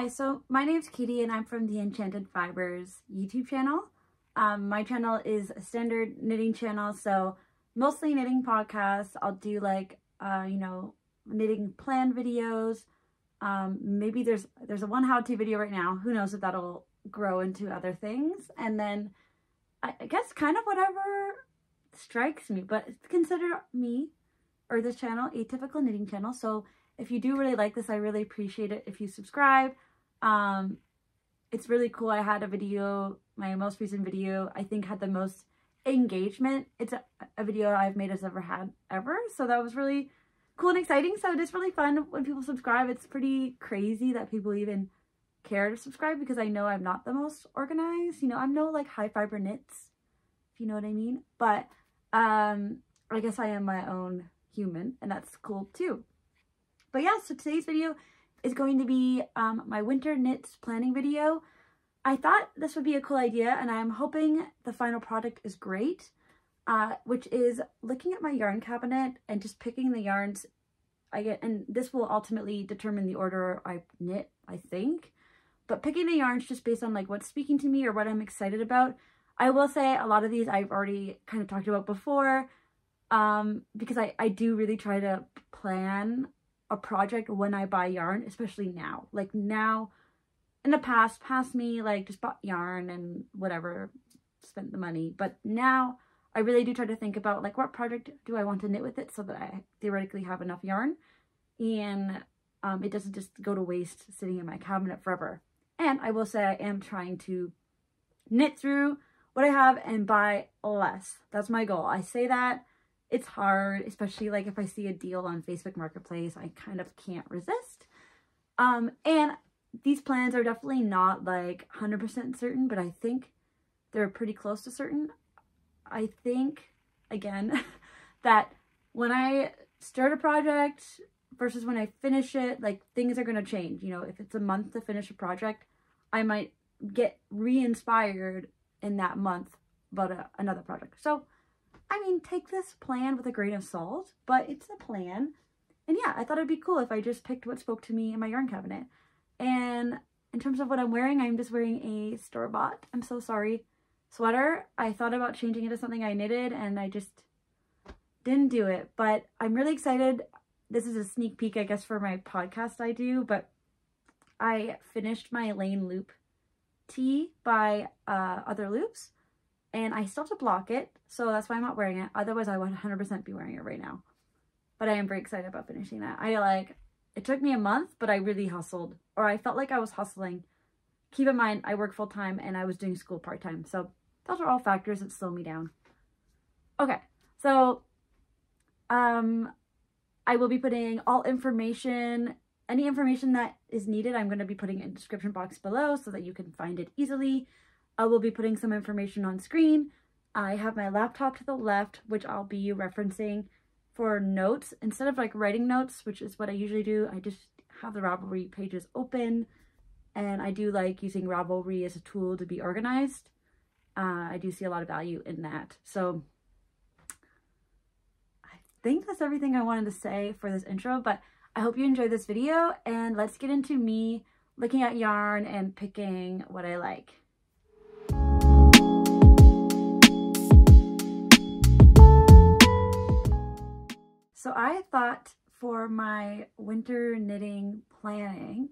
Hi, so my name's Katie and I'm from the Enchanted Fibers YouTube channel. My channel is a standard knitting channel, so mostly knitting podcasts. I'll do like, knitting plan videos. Maybe there's a one how-to video right now. Who knows if that'll grow into other things. And then I guess kind of whatever strikes me, but consider me or this channel a typical knitting channel. So if you do really like this, I really appreciate it if you subscribe. It's really cool. I had a video, my most recent video, I think had the most engagement. It's a video I've made as ever. So that was really cool and exciting. So it is really fun when people subscribe. It's pretty crazy that people even care to subscribe because I know I'm not the most organized. You know, I'm no like high fiber knits, if you know what I mean. But I guess I am my own human and that's cool too. But yeah, so today's video is going to be my winter knits planning video. I thought this would be a cool idea and I'm hoping the final product is great, which is looking at my yarn cabinet and just picking the yarns I get, and this will ultimately determine the order I knit, I think. But picking the yarns just based on like what's speaking to me or what I'm excited about. I will say a lot of these I've already kind of talked about before, because I do really try to plan a project when I buy yarn, especially now. Like now, in the past me, like just bought yarn and whatever, spent the money. But now I really do try to think about like what project do I want to knit with it so that I theoretically have enough yarn and it doesn't just go to waste sitting in my cabinet forever. And I will say I am trying to knit through what I have and buy less. That's my goal. I say that. It's hard, especially like if I see a deal on Facebook Marketplace, I kind of can't resist. And these plans are definitely not like 100% certain, but I think they're pretty close to certain. I think, again, that when I start a project versus when I finish it, like things are going to change. You know, if it's a month to finish a project, I might get re-inspired in that month about another project. So I mean, take this plan with a grain of salt, but it's a plan. And yeah, I thought it'd be cool if I just picked what spoke to me in my yarn cabinet. And in terms of what I'm wearing, I'm just wearing a store-bought, I'm so sorry, sweater. I thought about changing it to something I knitted and I just didn't do it. But I'm really excited. This is a sneak peek, I guess, for my podcast I do. But I finished my Lane Loop tee by Other Loops. And I still have to block it, so that's why I'm not wearing it. Otherwise, I would 100% be wearing it right now. But I am very excited about finishing that. It took me a month, but I really hustled. Or I felt like I was hustling. Keep in mind, I work full-time and I was doing school part-time. So those are all factors that slow me down. Okay, so I will be putting all information, any information that is needed, I'm going to be putting it in the description box below so that you can find it easily. I will be putting some information on screen. I have my laptop to the left, which I'll be referencing for notes. Instead of like writing notes, which is what I usually do, I just have the Ravelry pages open. And I do like using Ravelry as a tool to be organized. I do see a lot of value in that. So I think that's everything I wanted to say for this intro, but I hope you enjoyed this video and let's get into me looking at yarn and picking what I like. So I thought for my winter knitting planning,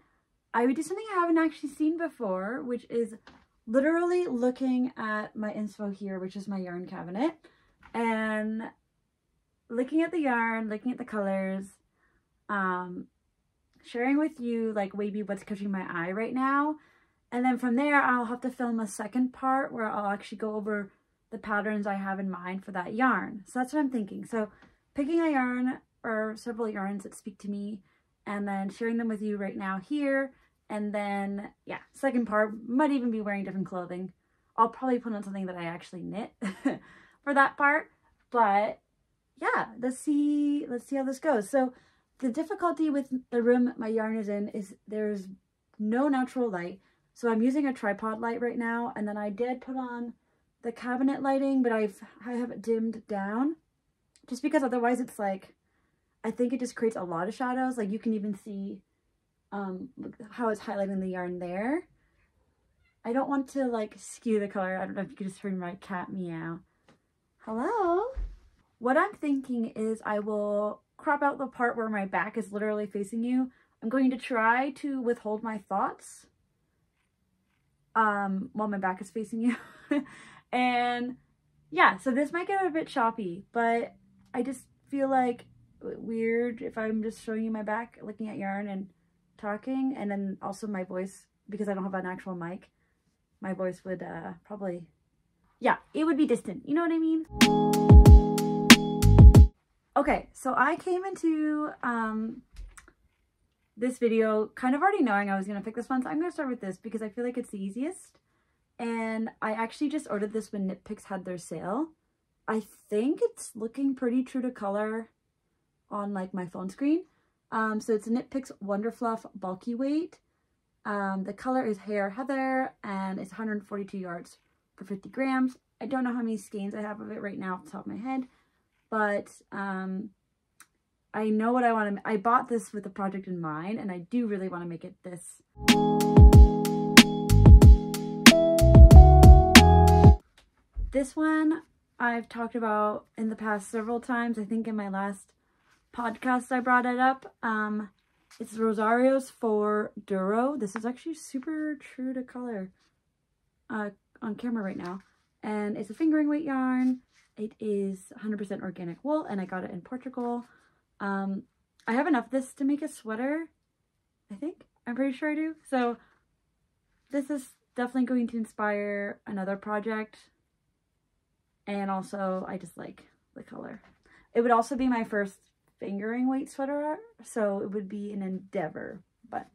I would do something I haven't actually seen before, which is literally looking at my inspo here, which is my yarn cabinet, and looking at the yarn, looking at the colors, sharing with you like maybe what's catching my eye right now. And then from there, I'll have to film a second part where I'll actually go over the patterns I have in mind for that yarn. So that's what I'm thinking. So picking a yarn or several yarns that speak to me and then sharing them with you right now here. And then, yeah, second part, might even be wearing different clothing. I'll probably put on something that I actually knit for that part. But yeah, let's see how this goes. So the difficulty with the room my yarn is in is there's no natural light. So I'm using a tripod light right now. And then I did put on the cabinet lighting, but I have it dimmed down. Just because otherwise it's like, I think it just creates a lot of shadows. Like you can even see look how it's highlighting the yarn there. I don't want to like skew the color. I don't know if you could just hear my cat meow. Hello? What I'm thinking is I will crop out the part where my back is literally facing you. I'm going to try to withhold my thoughts while my back is facing you. And yeah, so this might get a bit choppy, but I just feel like weird if I'm just showing you my back, looking at yarn and talking, and then also my voice, because I don't have an actual mic, my voice would probably, yeah, it would be distant. You know what I mean? Okay, so I came into this video kind of already knowing I was going to pick this one, so I'm going to start with this because I feel like it's the easiest. And I actually just ordered this when Knit Picks had their sale. I think it's looking pretty true to color on like my phone screen. So it's a Knit Picks Wonder Fluff bulky weight. The color is Hair Heather and it's 142 yards for 50 grams. I don't know how many skeins I have of it right now off the top of my head, but I know what I want to. I bought this with the project in mind, and I do really want to make it this. This one I've talked about in the past several times. I think in my last podcast I brought it up. It's Rosario's for Duro. This is actually super true to color on camera right now. And it's a fingering weight yarn. It is 100% organic wool, and I got it in Portugal. I have enough of this to make a sweater, I think. I'm pretty sure I do. So this is definitely going to inspire another project. And also, I just like the color. It would also be my first fingering weight sweater, so it would be an endeavor, but...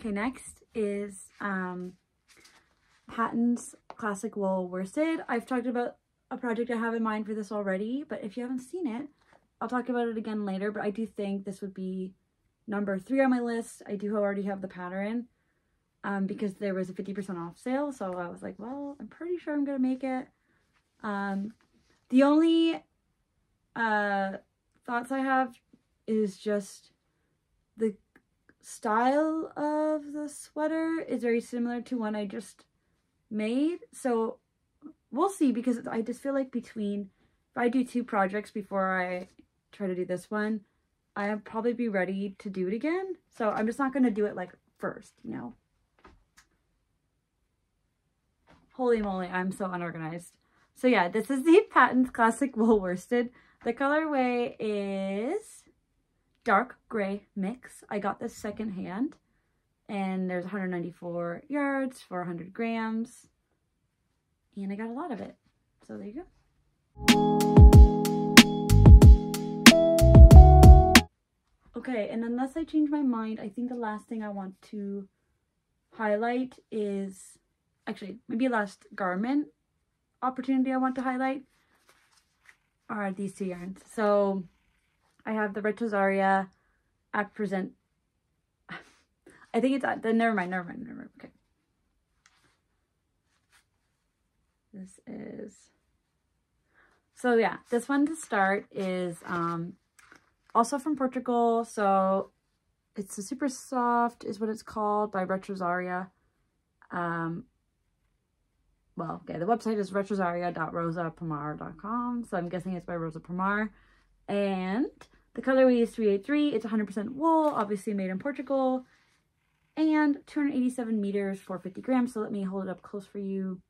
Okay, next is Patton's Classic Wool Worsted. I've talked about a project I have in mind for this already, but if you haven't seen it, I'll talk about it again later, but I do think this would be number 3 on my list. I do already have the pattern because there was a 50% off sale, so I was like, well, I'm pretty sure I'm going to make it. The only thoughts I have is just the style of the sweater is very similar to one I just made, so we'll see, because I just feel like between, if I do 2 projects before I try to do this one, I'll probably be ready to do it again, so I'm just not going to do it like first, you know. Holy moly, I'm so unorganized. So yeah, this is the Patton's Classic Wool Worsted. The colorway is dark gray mix. I got this secondhand, and there's 194 yards for 100 grams, and I got a lot of it. So there you go. Okay, and unless I change my mind, I think the last thing I want to highlight is, actually, maybe last garment opportunity I want to highlight are these 2 yarns. So I have the Red Rosaria at present. I think it's then never mind. Okay. This is, so yeah, this one to start is also from Portugal. So it's a super soft is what it's called, by Red Rosaria. Well, okay, the website is retrosaria.rosapomar.com, so I'm guessing it's by Rosa Pomar. And the colorway is 383. It's 100% wool, obviously made in Portugal, and 287 meters for 50 grams. So let me hold it up close for you.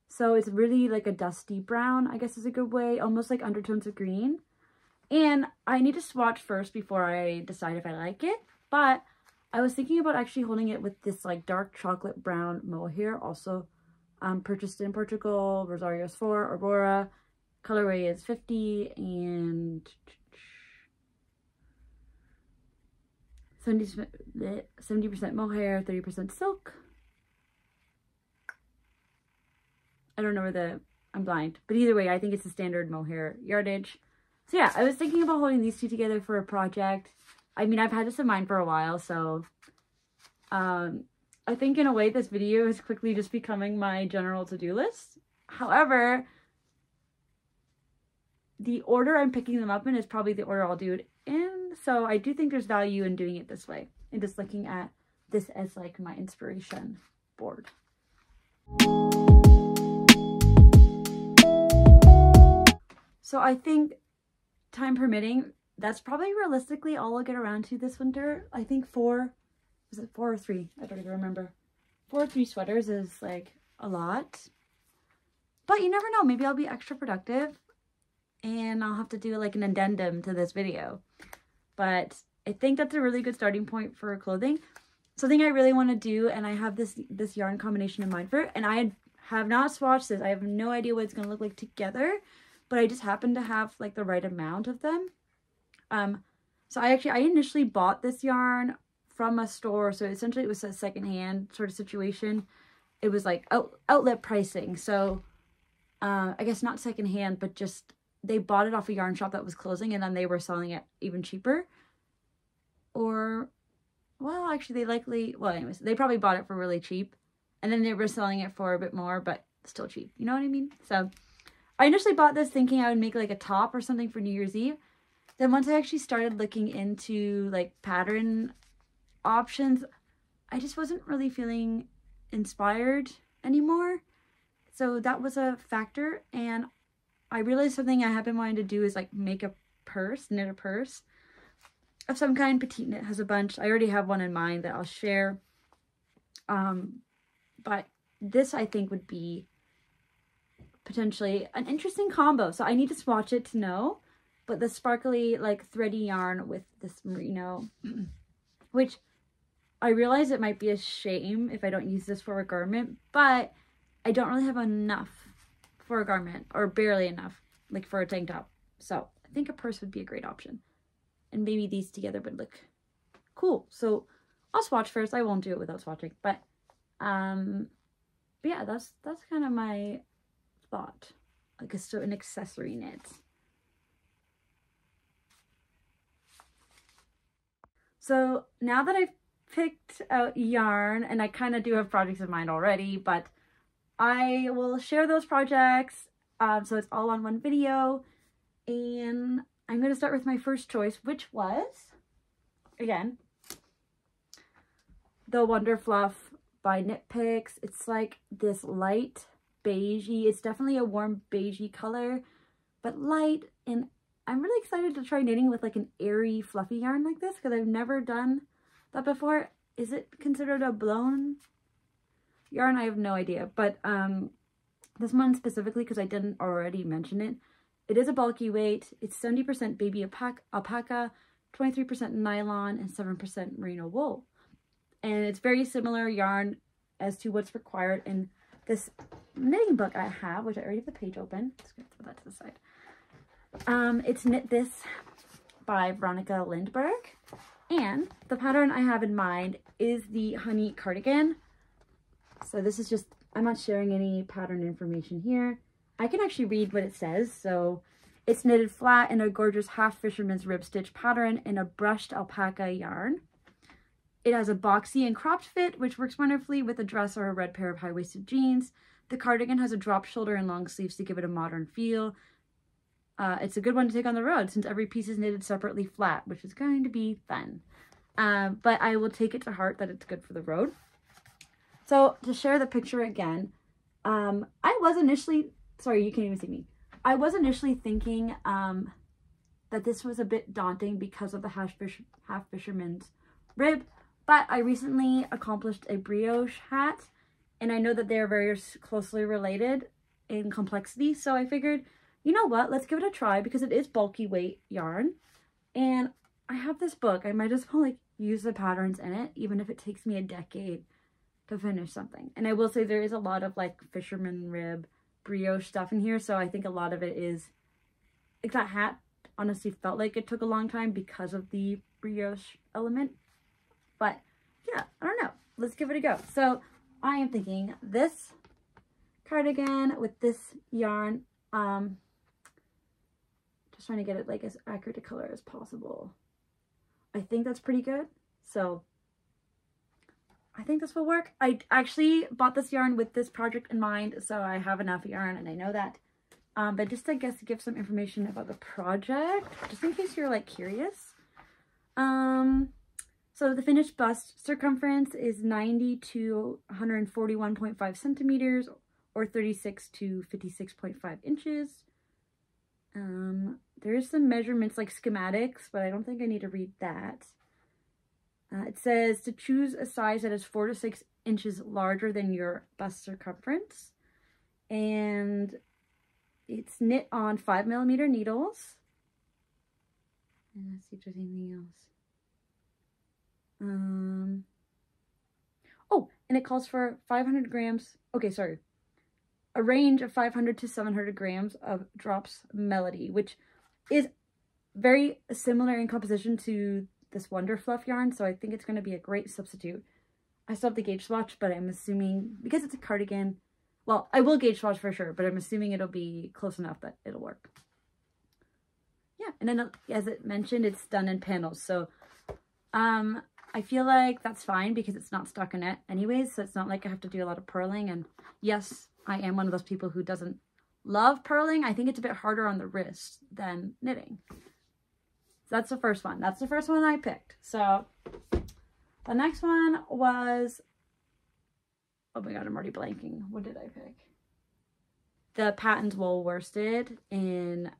So it's really like a dusty brown, I guess is a good way, almost like undertones of green. And I need to swatch first before I decide if I like it, but I was thinking about actually holding it with this like dark chocolate brown mohair, also purchased in Portugal, Rosario's for Aurora. Colorway is 50 and 70% mohair, 30% silk. I don't know where I'm blind, but either way, I think it's the standard mohair yardage. So yeah, I was thinking about holding these 2 together for a project. I mean, I've had this in mind for a while, so I think in a way this video is quickly just becoming my general to-do list. However, the order I'm picking them up in is probably the order I'll do it in. So I do think there's value in doing it this way and just looking at this as like my inspiration board. So I think, time permitting, that's probably realistically all I'll get around to this winter. I think was it 4 or 3? I don't even remember. 4 or 3 sweaters is like a lot. But you never know, maybe I'll be extra productive and I'll have to do like an addendum to this video. But I think that's a really good starting point for clothing. Something I really want to do, and I have this yarn combination in mind for it, and I have not swatched this. I have no idea what it's going to look like together, but I just happen to have like the right amount of them. So I initially bought this yarn from a store, so essentially it was a secondhand sort of situation. It was like outlet pricing, so I guess not secondhand, but just they bought it off a yarn shop that was closing, and then they were selling it even cheaper. Or, well, actually anyways, they probably bought it for really cheap, and then they were selling it for a bit more, but still cheap. You know what I mean? So I initially bought this thinking I would make like a top or something for New Year's Eve. Then once I actually started looking into like pattern options, I just wasn't really feeling inspired anymore. So that was a factor, and I realized something I have been wanting to do is like make a purse, knit a purse of some kind. PetiteKnit has a bunch. I already have one in mind that I'll share. But this I think would be potentially an interesting combo. So I need to swatch it to know. But the sparkly like thready yarn with this merino, which I realize it might be a shame if I don't use this for a garment, but I don't really have enough for a garment, or barely enough like for a tank top. So I think a purse would be a great option. And maybe these together would look cool. So I'll swatch first. I won't do it without swatching. But yeah, that's kind of my thought. Like an accessory knit. So now that I've picked out yarn, and I kind of do have projects in mind already, but I will share those projects. So it's all on one video. And I'm going to start with my first choice, which was, again, the Wonder Fluff by Knit Picks. It's like this light beigey. It's definitely a warm beigey color, but light. And I'm really excited to try knitting with like an airy, fluffy yarn like this, because I've never done that before. Is it considered a blown yarn? I have no idea. But this one specifically, because I didn't already mention it, it is a bulky weight. It's 70% baby alpaca, 23% nylon, and 7% merino wool. And it's very similar yarn as to what's required in this knitting book I have, which I already have the page open. Just gonna throw that to the side. It's Knit This by Veronika Lindberg. And the pattern I have in mind is the Honey Cardigan. So this is just, I'm not sharing any pattern information here. I can actually read what it says. So it's knitted flat in a gorgeous half fisherman's rib stitch pattern in a brushed alpaca yarn. It has a boxy and cropped fit, which works wonderfully with a dress or a red pair of high-waisted jeans. The cardigan has a drop shoulder and long sleeves to give it a modern feel. It's a good one to take on the road since every piece is knitted separately flat, which is going to be fun. But I will take it to heart that it's good for the road. So to share the picture again, I was initially, sorry, you can't even see me. I was initially thinking that this was a bit daunting because of the half fisherman's rib, but I recently accomplished a brioche hat, and I know that they're very closely related in complexity, so I figured, you know what, let's give it a try because it is bulky weight yarn, and I have this book. I might as well like use the patterns in it, even if it takes me a decade to finish something. And I will say there is a lot of like fisherman rib brioche stuff in here, so I think a lot of it is like that hat honestly felt like it took a long time because of the brioche element. But yeah, I don't know, let's give it a go. So I am thinking this cardigan with this yarn, just trying to get it like as accurate a color as possible. I think that's pretty good, so I think this will work. I actually bought this yarn with this project in mind, so I have enough yarn, and I know that. But just, I guess, to give some information about the project, just in case you're, like, curious. So the finished bust circumference is 90 to 141.5 centimeters, or 36 to 56.5 inches. There is some measurements, like schematics, but I don't think I need to read that. It says to choose a size that is 4 to 6 inches larger than your bust circumference. And it's knit on 5mm needles. And let's see if there's anything else. Oh, and it calls for 500 grams. Okay, sorry. A range of 500 to 700 grams of drops melody, which is very similar in composition to this Wonder Fluff yarn. So I think it's going to be a great substitute. I still have the gauge swatch, but I'm assuming because it's a cardigan, well, I will gauge swatch for sure, but I'm assuming it'll be close enough that it'll work. Yeah, and then as it mentioned, it's done in panels. So I feel like that's fine because it's not stockinette anyways, so it's not like I have to do a lot of purling. And yes, I am one of those people who doesn't love purling. I think it's a bit harder on the wrist than knitting. So that's the first one. That's the first one I picked. So the next one was, oh my god, I'm already blanking. What did I pick? The Patons Wool Worsted in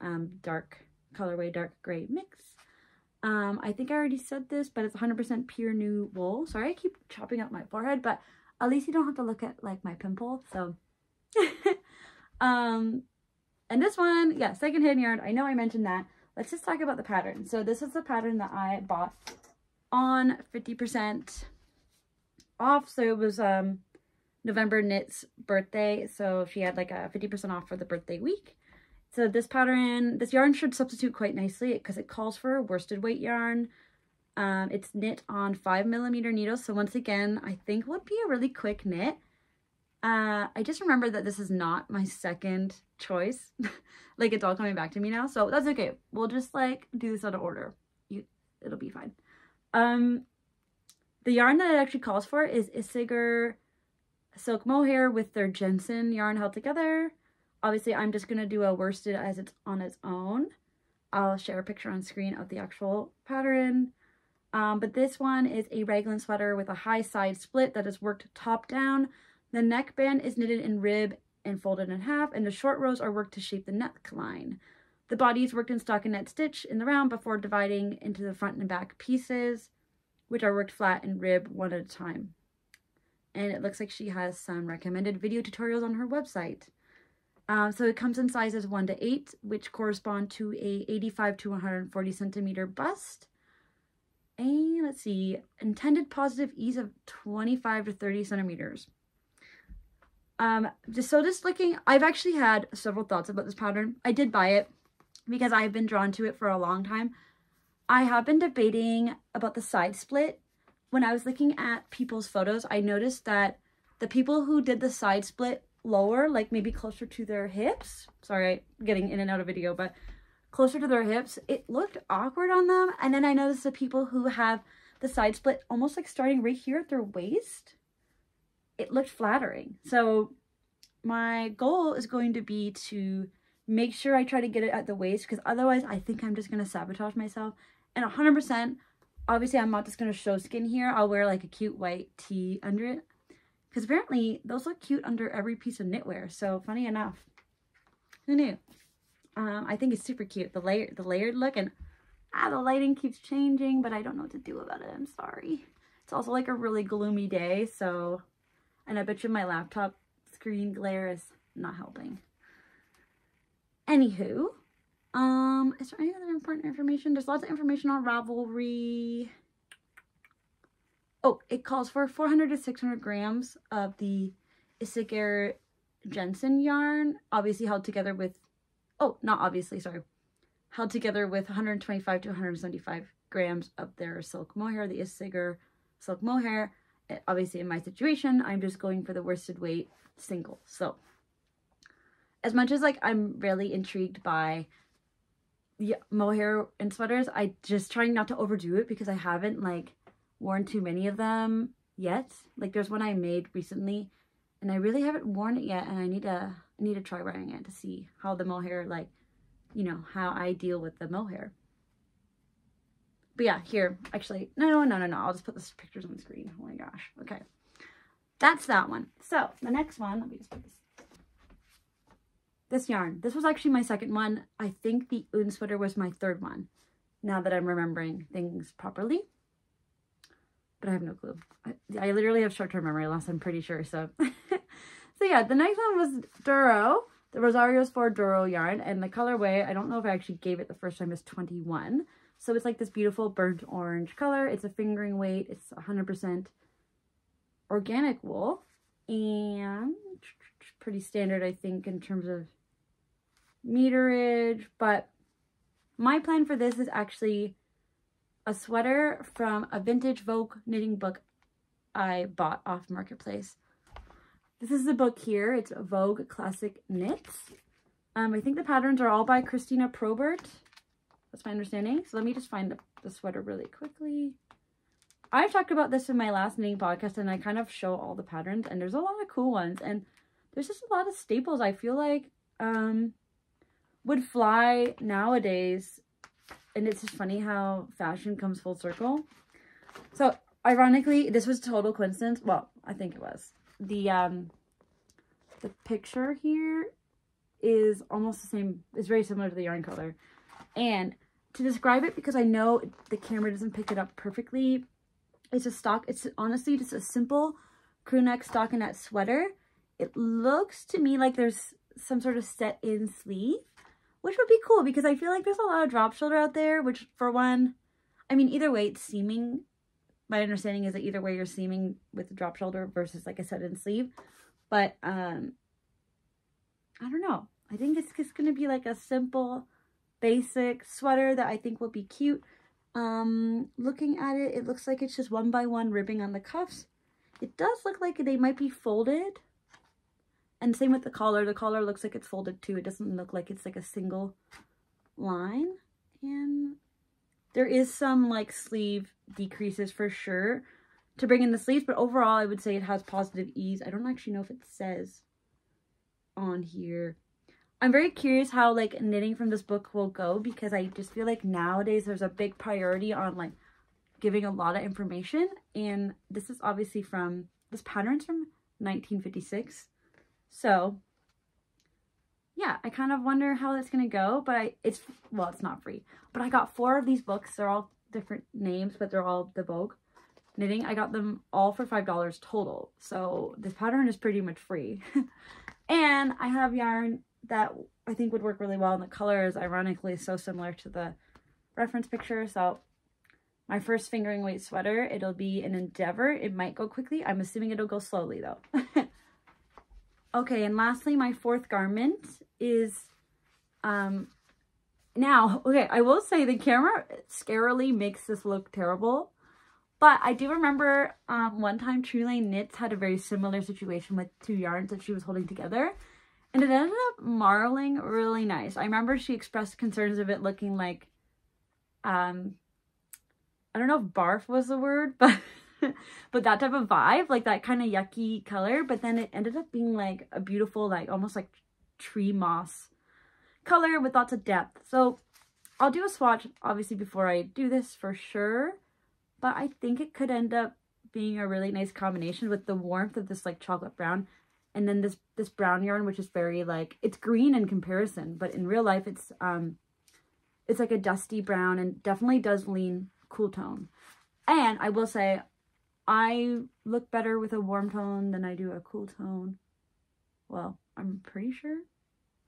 dark colorway, dark gray mix. I think I already said this, but it's 100% pure new wool. Sorry, I keep chopping up my forehead, but at least you don't have to look at like my pimple. So, and this one, yeah, secondhand yarn. I know I mentioned that. Let's just talk about the pattern. So this is the pattern that I bought on 50% off. So it was NovemberKnits birthday. So she had like a 50% off for the birthday week. So this pattern, this yarn should substitute quite nicely because it calls for a worsted weight yarn. It's knit on 5mm needles. So once again, I think would be a really quick knit. I just remember that this is not my second choice. Like it's all coming back to me now. So that's okay. We'll just like do this out of order. It'll be fine. The yarn that it actually calls for is Isiger silk mohair with their Jensen yarn held together. Obviously, I'm just going to do a worsted as it's on its own. I'll share a picture on screen of the actual pattern. But this one is a raglan sweater with a high side split that is worked top down. The neckband is knitted in rib and folded in half, and the short rows are worked to shape the neckline. The body is worked in stockinette stitch in the round before dividing into the front and back pieces, which are worked flat in rib one at a time. And it looks like she has some recommended video tutorials on her website. So it comes in sizes 1 to 8, which correspond to a 85 to 140 centimeter bust. And let's see, intended positive ease of 25 to 30 centimeters. Just looking, I've actually had several thoughts about this pattern. I did buy it because I've been drawn to it for a long time. I have been debating about the side split. When I was looking at people's photos, I noticed that the people who did the side split lower, like maybe closer to their hips, sorry, getting in and out of video, but closer to their hips, it looked awkward on them. And then I noticed the people who have the side split almost like starting right here at their waist, it looked flattering. So my goal is going to be to make sure I try to get it at the waist, because otherwise I think I'm just going to sabotage myself. And 100%, obviously I'm not just going to show skin here. I'll wear like a cute white tee under it, because apparently those look cute under every piece of knitwear. So funny enough, who knew? I think it's super cute, the layered look. And the lighting keeps changing, but I don't know what to do about it. I'm sorry. It's also like a really gloomy day, so, and I bet you my laptop screen glare is not helping. Anywho, is there any other important information? There's lots of information on Ravelry. Oh, it calls for 400 to 600 grams of the Isiger Jensen yarn, obviously held together with, oh, not obviously, sorry, held together with 125 to 175 grams of their silk mohair, the Isiger silk mohair. Obviously, in my situation, I'm just going for the worsted weight single. So, as much as like I'm really intrigued by the mohair and sweaters, I just trying not to overdo it because I haven't like worn too many of them yet. Like there's one I made recently and I really haven't worn it yet, and I need to I need to try wearing it to see how the mohair, like, you know, how I deal with the mohair. But yeah, here, actually, no, I'll just put the pictures on the screen. Oh my gosh. Okay. That's that one. So the next one, let me just put this yarn. This was actually my second one. I think the Eun Sweater was my third one, now that I'm remembering things properly. But I have no clue. I literally have short-term memory loss, I'm pretty sure. So, so yeah, the next one was Duro. The Rosario's for Duro yarn. And the colorway, I don't know if I actually gave it the first time, is 21. So it's like this beautiful burnt orange color. It's a fingering weight. It's 100% organic wool. And pretty standard, I think, in terms of meterage. But my plan for this is actually a sweater from a vintage Vogue knitting book I bought off Marketplace. This is the book here. It's Vogue Classic Knits. I think the patterns are all by Christina Probert. That's my understanding. So let me just find the sweater really quickly. I've talked about this in my last knitting podcast, and I kind of show all the patterns, and there's a lot of cool ones, and there's just a lot of staples I feel like would fly nowadays. And it's just funny how fashion comes full circle. So ironically, this was total coincidence. Well, I think it was. The picture here is almost the same. It's very similar to the yarn color. And to describe it, because I know the camera doesn't pick it up perfectly, it's a stock. It's honestly just a simple crew neck stockinette sweater. It looks to me like there's some sort of set-in sleeve, which would be cool because I feel like there's a lot of drop shoulder out there, which for one, I mean, either way it's seaming. My understanding is that either way you're seaming with the drop shoulder versus like a set-in sleeve. But I don't know. I think it's just going to be like a simple, basic sweater that I think will be cute. Looking at it, it looks like it's just 1x1 ribbing on the cuffs. It does look like they might be folded. And same with the collar. The collar looks like it's folded too. It doesn't look like it's like a single line. And there is some like sleeve decreases for sure to bring in the sleeves. But overall, I would say it has positive ease. I don't actually know if it says on here. I'm very curious how like knitting from this book will go, because I just feel like nowadays there's a big priority on like giving a lot of information. And this is obviously from, this pattern's from 1956. So yeah, I kind of wonder how that's going to go, but it's not free, but I got 4 of these books. They're all different names, but they're all the Vogue knitting. I got them all for $5 total. So this pattern is pretty much free. And I have yarn that I think would work really well. And the color is ironically so similar to the reference picture. So my first fingering weight sweater, it'll be an endeavor. It might go quickly. I'm assuming it'll go slowly though. Okay, and lastly, my 4th garment is, now, okay, I will say the camera scarily makes this look terrible, but I do remember one time True Lane Knits had a very similar situation with 2 yarns that she was holding together, and it ended up marling really nice. I remember she expressed concerns of it looking like, I don't know if barf was the word, but but that type of vibe, like that kind of yucky color. But then it ended up being like a beautiful, like almost like tree moss color with lots of depth. So I'll do a swatch obviously before I do this for sure, but I think it could end up being a really nice combination with the warmth of this like chocolate brown, and then this brown yarn, which is very like, it's green in comparison, but in real life it's like a dusty brown and definitely does lean cool tone. And I will say, I look better with a warm tone than I do a cool tone. Well, I'm pretty sure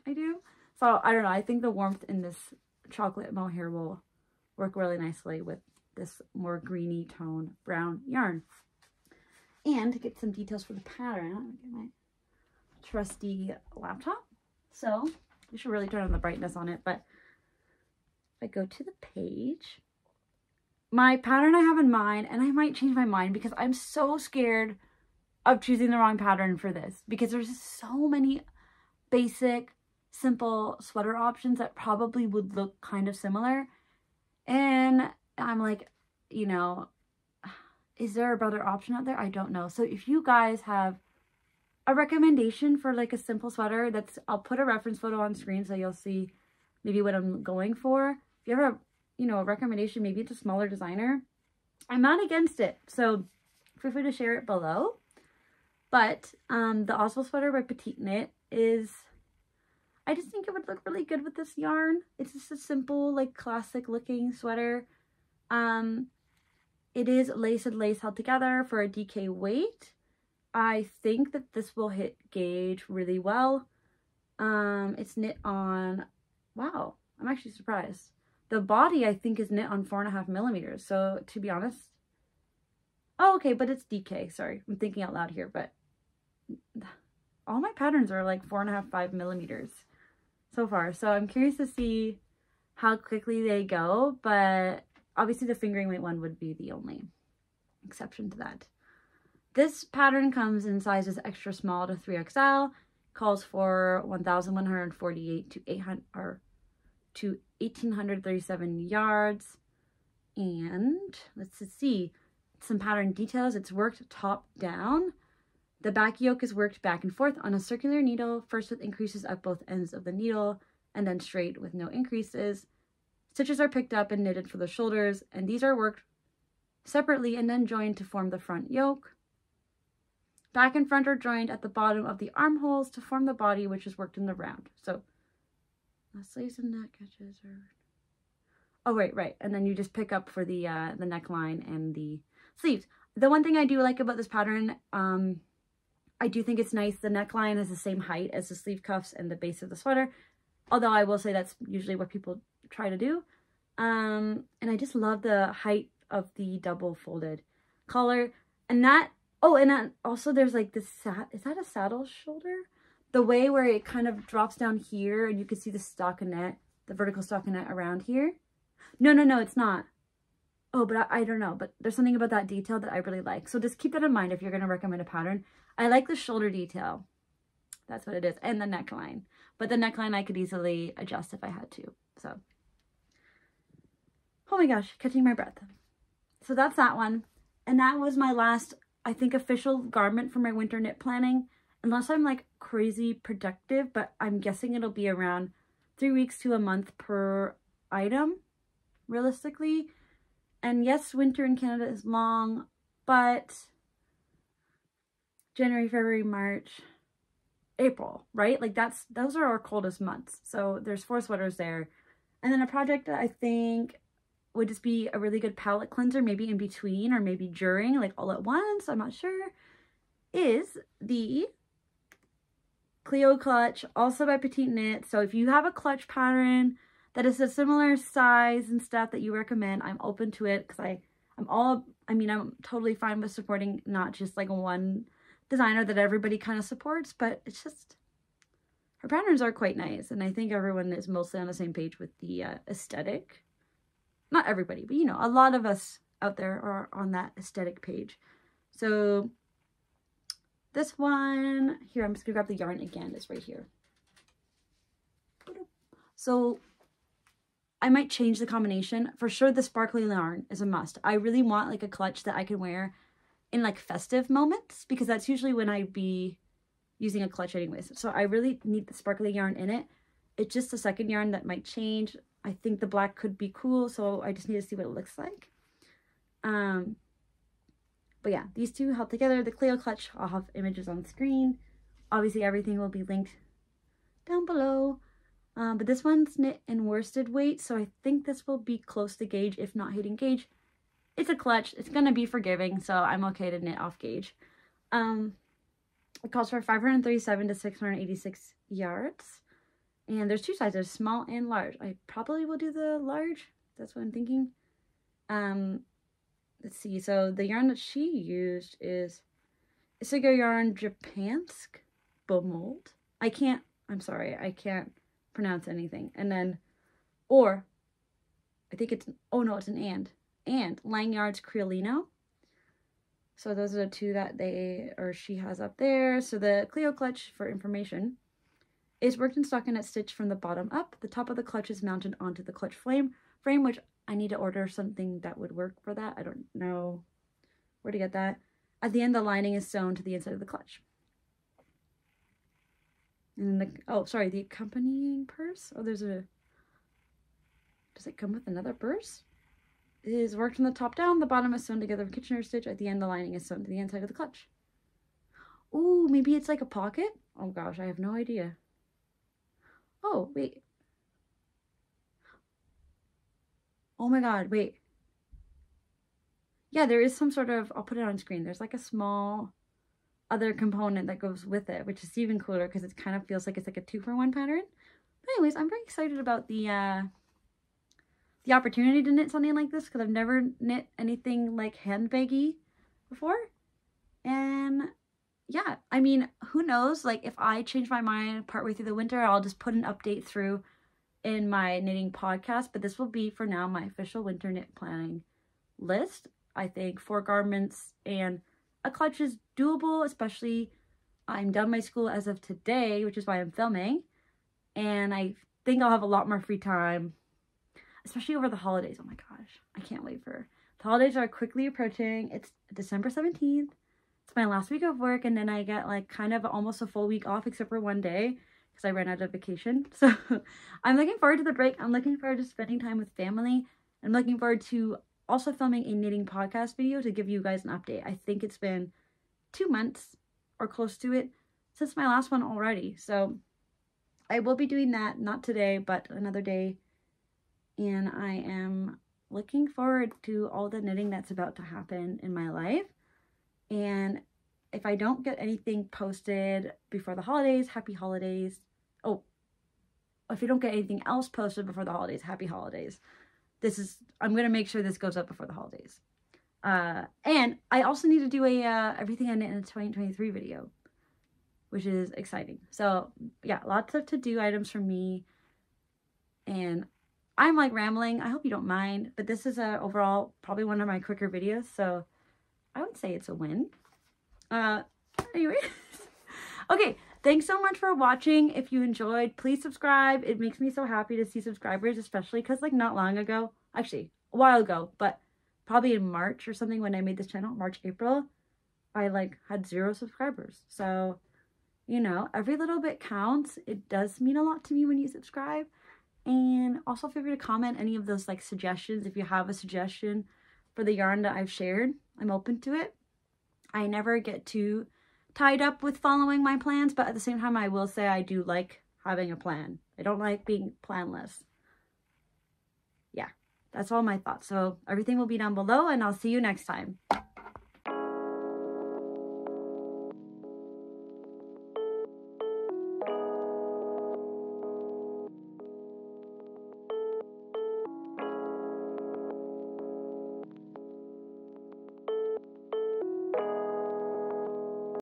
I do. So, I don't know. I think the warmth in this chocolate mohair will work really nicely with this more greeny tone brown yarn. And to get some details for the pattern, I'm going to get my trusty laptop. So, we should really turn on the brightness on it. But if I go to the page, my pattern I have in mind, and I might change my mind because I'm so scared of choosing the wrong pattern for this, because there's so many basic, simple sweater options that probably would look kind of similar. And I'm like, you know, is there a better option out there? I don't know. So if you guys have a recommendation for like a simple sweater, I'll put a reference photo on screen so you'll see maybe what I'm going for. If you have a recommendation, maybe it's a smaller designer, I'm not against it. So feel free to share it below. But the Oslo sweater by PetiteKnit is, I just think it would look really good with this yarn. It's just a simple, like, classic looking sweater. It is lace and lace held together for a DK weight. I think that this will hit gauge really well. It's knit on, wow, I'm actually surprised. The body, I think, is knit on 4.5 millimeters. So to be honest, oh, okay, but it's DK. Sorry, I'm thinking out loud here, but all my patterns are like 4.5, 5 millimeters so far. So I'm curious to see how quickly they go, but obviously the fingering weight one would be the only exception to that. This pattern comes in sizes extra small to 3XL, calls for 1,148 to 800 or to 1,837 yards. And let's see some pattern details. It's worked top down. The back yoke is worked back and forth on a circular needle, first with increases at both ends of the needle, and then straight with no increases. Stitches are picked up and knitted for the shoulders, and these are worked separately and then joined to form the front yoke. Back and front are joined at the bottom of the armholes to form the body, which is worked in the round. So, sleeves and neck edges are... Oh, right. And then you just pick up for the neckline and the sleeves. The one thing I do like about this pattern, I do think it's nice. The neckline is the same height as the sleeve cuffs and the base of the sweater. Although I will say that's usually what people try to do. And I just love the height of the double folded collar. And that, oh, and then also there's like this, is that a saddle shoulder? The way where it kind of drops down here and you can see the stockinette, the vertical stockinette around here. No, it's not. Oh, but I don't know. But there's something about that detail that I really like. So just keep that in mind if you're going to recommend a pattern. I like the shoulder detail. That's what it is. And the neckline. But the neckline I could easily adjust if I had to. So, oh my gosh, catching my breath. So that's that one. And that was my last, I think, official garment for my winter knit planning. Unless I'm like crazy productive, but I'm guessing it'll be around 3 weeks to a month per item, realistically. And yes, winter in Canada is long, but January, February, March, April, right? Like those are our coldest months. So there's 4 sweaters there. And then a project that I think would just be a really good palette cleanser, maybe in between or maybe during, like all at once, I'm not sure, is the Cleo clutch, also by PetiteKnit. So if you have a clutch pattern that is a similar size and stuff that you recommend, I'm open to it, because I'm totally fine with supporting not just like one designer that everybody kind of supports, but it's just, her patterns are quite nice, and I think everyone is mostly on the same page with the aesthetic. Not everybody, but a lot of us out there are on that aesthetic page. So this one here, I'm just gonna grab the yarn again, it's right here. So I might change the combination. For sure, the sparkly yarn is a must. I really want like a clutch that I can wear in like festive moments, because that's usually when I'd be using a clutch anyways. So I really need the sparkly yarn in it. It's just the second yarn that might change. I think the black could be cool, so I just need to see what it looks like. But yeah, these two held together. The Cleo clutch, I'll have images on screen. Obviously, everything will be linked down below. But this one's knit in worsted weight, so I think this will be close to gauge, if not hitting gauge. It's a clutch. It's going to be forgiving, so I'm okay to knit off gauge. It calls for 537 to 686 yards. And there's 2 sizes, small and large. I probably will do the large. That's what I'm thinking. Let's see. So the yarn that she used is Isigo yarn Japansk Bomold. I'm sorry, I can't pronounce anything. And then, or I think it's, oh no, it's an and Lang Yard's Creolino. So those are the 2 that she has up there. So the Cleo clutch, for information, is worked in stockinette stitch from the bottom up. The top of the clutch is mounted onto the clutch frame, which I need to order something that would work for that. I don't know where to get that. At the end, the lining is sewn to the inside of the clutch. And then oh, sorry, the accompanying purse. Oh, does it come with another purse? It is worked from the top down. The bottom is sewn together with Kitchener stitch. At the end, the lining is sewn to the inside of the clutch. Ooh, maybe it's like a pocket? Oh gosh, I have no idea. Oh, wait. Oh my god, wait. Yeah, there is some sort of, I'll put it on screen. There's like a small other component that goes with it, which is even cooler because it kind of feels like it's like a 2-for-1 pattern. But anyways, I'm very excited about the opportunity to knit something like this because I've never knit anything like handbaggy before. And yeah, I mean, who knows, like if I change my mind partway through the winter, I'll just put an update through in my knitting podcast, but this will be for now my official winter knit planning list. I think 4 garments and a clutch is doable, especially I'm done my school as of today, which is why I'm filming, and I think I'll have a lot more free time, especially over the holidays. Oh my gosh, I can't wait for the holidays are quickly approaching. It's December 17th. It's my last week of work, and then I get like kind of almost a full week off except for one day because I ran out of vacation. So I'm looking forward to the break. I'm looking forward to spending time with family. I'm looking forward to also filming a knitting podcast video to give you guys an update. I think it's been 2 months or close to it since my last one already. So I will be doing that, not today, but another day. And I am looking forward to all the knitting that's about to happen in my life. And if I don't get anything posted before the holidays, happy holidays. Oh, if you don't get anything else posted before the holidays, happy holidays. I'm going to make sure this goes up before the holidays. And I also need to do a everything I knit in a 2023 video, which is exciting. So yeah, lots of to-do items for me. And I'm like rambling. I hope you don't mind, but this is overall probably one of my quicker videos. So I would say it's a win. Anyways. Okay, thanks so much for watching. If you enjoyed, please subscribe. It makes me so happy to see subscribers, especially because like not long ago, actually a while ago, but probably in March or something when I made this channel, March, April, I like had 0 subscribers. So, you know, every little bit counts. It does mean a lot to me when you subscribe. And also feel free to comment any of those like suggestions. If you have a suggestion for the yarn that I've shared, I'm open to it. I never get too tied up with following my plans, but at the same time, I will say I do like having a plan. I don't like being planless. Yeah, that's all my thoughts. So everything will be down below, and I'll see you next time.